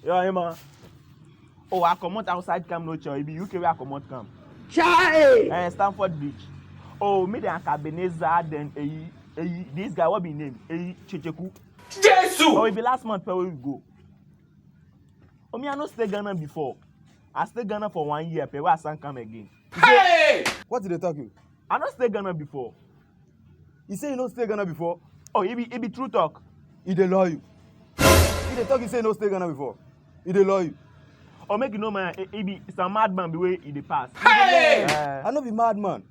Yeah, Emma. Oh, I come out outside camp no choice. Be UK where I come out camp. Chai! Stanford Beach. Oh, me and Cabeneza then this guy what be name? Qhueku. Jesus! Oh, it be last month where we go. Oh, me I no stay Ghana before. I stay Ghana for 1 year. Where I can't come again. Hey! What did they talk you? I no stay Ghana before. You say you no stay Ghana before? Oh, it be true talk. He dey lie you. He dey talk you say you no stay Ghana before. He dey lie you. Or make you know man, it be some madman the way he pass. Hey! I no be madman.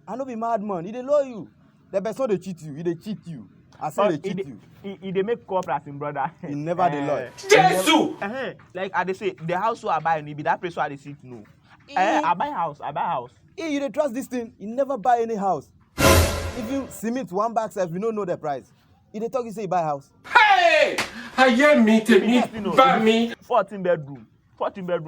I no be madman. He dey lie you. The person dey cheat you. He dey cheat you. I say they cheat you. He dey make corporate in brother. He never dey lie. Jesus! Like I dey say, the house where I buy, it be that place where I dey sit no. I buy house. Hey, you dey trust this thing? You never buy any house. If you cement one bag self, you don't know the price. He dey talk you say you buy house. Hey! I hear me to me, but me. 14 bedroom,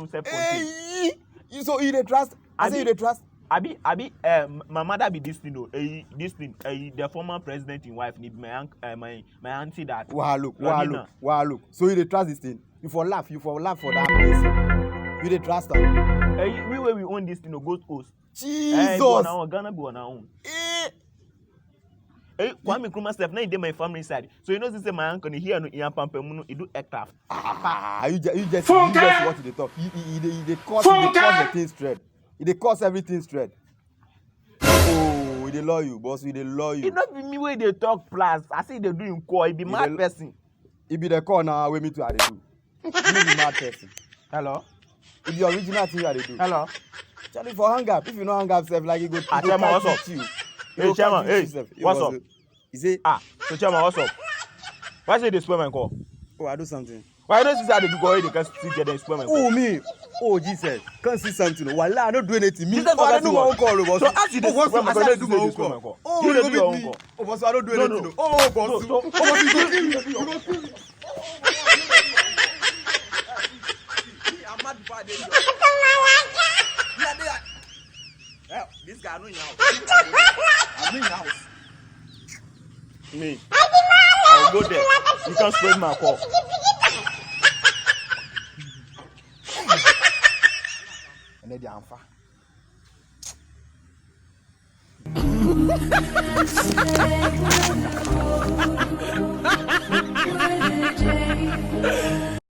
self. Hey! So you dey trust? I say you dey trust? My mother be this thing, the former president in wife need my auntie that. Wow, look. So you dey trust this thing? You for laugh for that place. You dey trust am? We own this thing, Gold Coast. Jesus! Ghana be on our own. Kwame Nkrumah self, now he dey my family side. So you know this is my uncle, here no Ian Pampemuno, he do aircraft. You just what they talk. They cause the thing straight. They cause everything straight. Oh, they love you, boss. They love you. It not be me where they talk plus. I say they do in call. It be mad person. It be the call now where me to how they do. You be mad person. Hello. It be original thing how they do. Hello. Charlie for hang up. If you know hang up self, like you go. Chairman, what's up? Hey, Chairman. Hey, what's up? He say, so Chairman, what's up? Why say they spam and call? Oh, I do something. Why don't you say they do go ahead? They can still get them spam and call. Oh, me. Oh, Jesus. Can't see something. Wallah, I don't do anything. Me, I don't do my own call. So ask you this spam and call. I do my own call. Oh, you do with me. Oh, boss, I don't do anything. Oh, boss. Oh, boss, you go kill me. You go kill me. I'm mad bad. This guy, I know in your house. I'm in your house. Me. I'll go there. You can't spread my call. And then the answer.